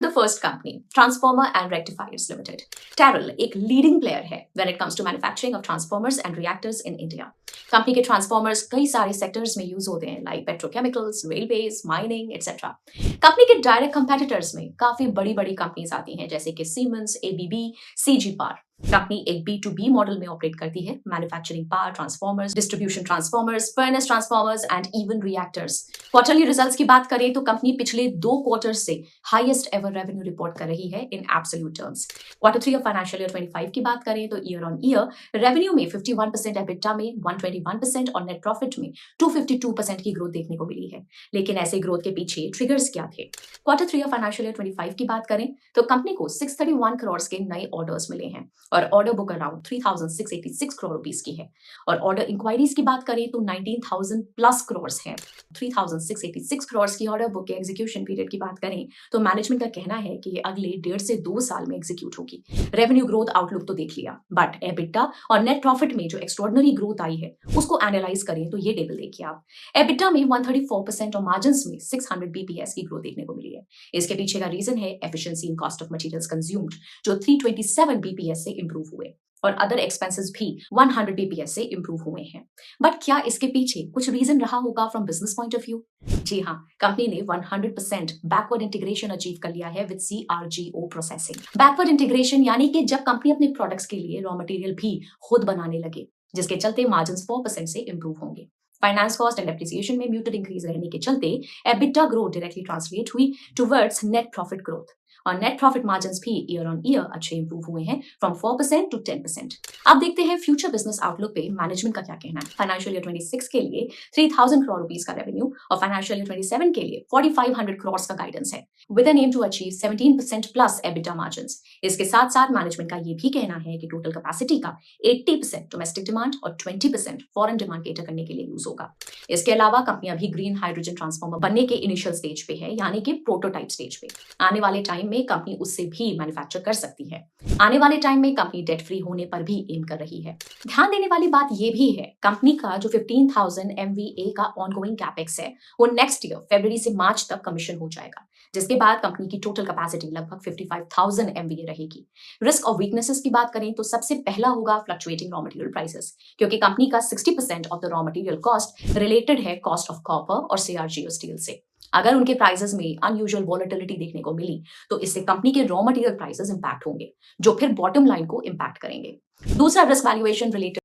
The first company, Transformer and Rectifiers Limited. Terrell एक leading player है when it comes to manufacturing of transformers and reactors in India. Company के transformers कई सारे sectors में use होते हैं like petrochemicals, railways, mining etcetera. Company के direct competitors में काफी बड़ी बड़ी कंपनीज आती हैं जैसे कि siemens, ABB, CG power. Company एक B2B मॉडल में ऑपरेट करती है, manufacturing power transformers, distribution transformers, furnace transformers and even reactors. Quarterly results की बात करें तो कंपनी पिछले 2 क्वार्टर्स से हाईएस्ट एवर रेवेन्यू रिपोर्ट कर रही है in absolute terms. Quarter 3 of financial year 25 की बात करें तो ईयर ऑन ईयर रेवेन्यू में 51%, एबिटा में 121% और नेट प्रॉफिट में 252% की ग्रोथ देखने को मिली है। लेकिन ऐसे ग्रोथ के पीछे ट्रिगर्स क्या थे? क्वार्टर 3 ऑफ फाइनेंशियल ईयर 25 की बात करें तो कंपनी को 631 करोड़ के नए ऑर्डर्स मिले हैं और order book around 3686 crore rupees की है। और ऑर्डर इंक्वायरीज की बात करें तो 19,000 प्लस करोड़ है। 3686 करोड़ की ऑर्डर बुक के एग्जीक्यूशन पीरियड की बात करें तो मैनेजमेंट का कहना है कि ये अगले 1.5 से 2 साल में एग्जीक्यूट होगी। रेवेन्यू ग्रोथ आउटलुक तो देख लिया, बट एबिटा और नेट प्रॉफिट में जो एक्स्ट्रॉर्डिनरी ग्रोथ आई है उसको एनालाइज करें तो ये टेबल देखिए आप। एबिटा में 134% और मार्जिन्स में 600 बीपीएस की ग्रोथ देखने को मिली है। इसके पीछे का रीजन है efficiency in cost of materials consumed जो 327 बीपीएस से इंप्रूव हुए और अदर एक्सपेंसेस भी 100 बीपीएस से इंप्रूव हुए हैं। बट क्या इसके पीछे कुछ रीजन रहा होगा from business point of view? जी हाँ, कंपनी ने 100% बैकवर्ड इंटीग्रेशन अचीव कर लिया है with CRGO processing. Backward integration यानी कि जब कंपनी अपने प्रोडक्ट्स के लिए रॉ मटेरियल भी खुद बनाने लगे, जिसके चलते मार्जिन्स 4% से इंप्रूव होंगे। फाइनेंस कॉस्ट एंड डेप्रिसिएशन में म्यूटेड इंक्रीज रहने के चलते एबिटा ग्रोथ डायरेक्टली ट्रांसलेट हुई टुवर्ड्स नेट प्रॉफिट ग्रोथ और नेट प्रॉफिट मार्जिन्स भी ईयर ऑन ईयर अच्छे इंप्रूव हुए हैं फ्रॉम 4% टू 10%। अब देखते हैं फ्यूचर बिजनेस आउटलुक पे मैनेजमेंट का क्या कहना है। फाइनेंशियल ईयर 26 के लिए 3,000 करोड़ रुपीस का रेवेन्यू और फाइनेंशियल ईयर 27 के लिए 4,500 करोड़ का गाइडेंस है with an aim to achieve 17% plus EBITDA margins. इसके साथ साथ मैनेजमेंट का ये भी कहना है कि टोटल कैपेसिटी का 80% डोमेस्टिक डिमांड और 20% फॉरेन डिमांड केटर करने के लिए यूज होगा। इसके अलावा कंपनी अभी ग्रीन हाइड्रोजन ट्रांसफॉर्मर बनने के इनिशियल स्टेज पे है, यानी कि प्रोटोटाइप स्टेज पे। आने वाले टाइम में कंपनी उससे भी मैन्युफैक्चर कर सकती है। आने वाले टाइम में कंपनी डेट फ्री होने पर भी एम कर रही है। ध्यान देने वाली बात यह भी है, कंपनी का जो 15,000 MVA का ऑनगोइंग कैपेक्स है वो नेक्स्ट ईयर फरवरी से मार्च तक कमीशन हो जाएगा, जिसके बाद कंपनी की टोटल कैपेसिटी लगभग 55,000 MVA रहेगी। रिस्क और वीकनेसेस की बात करें तो सबसे पहला होगा फ्लक्चुएटिंग रॉ मटेरियल प्राइसेस, क्योंकि कंपनी का 60% of the raw material cost related है कॉस्ट ऑफ कॉपर और CRGO स्टील से। अगर उनके प्राइसेस में अनयूजुअल वॉलेटिलिटी देखने को मिली तो इससे कंपनी के रॉ मटेरियल प्राइसेस इंपैक्ट होंगे, जो फिर बॉटम लाइन को इंपैक्ट करेंगे। दूसरा रिस्क वैल्यूएशन रिलेटेड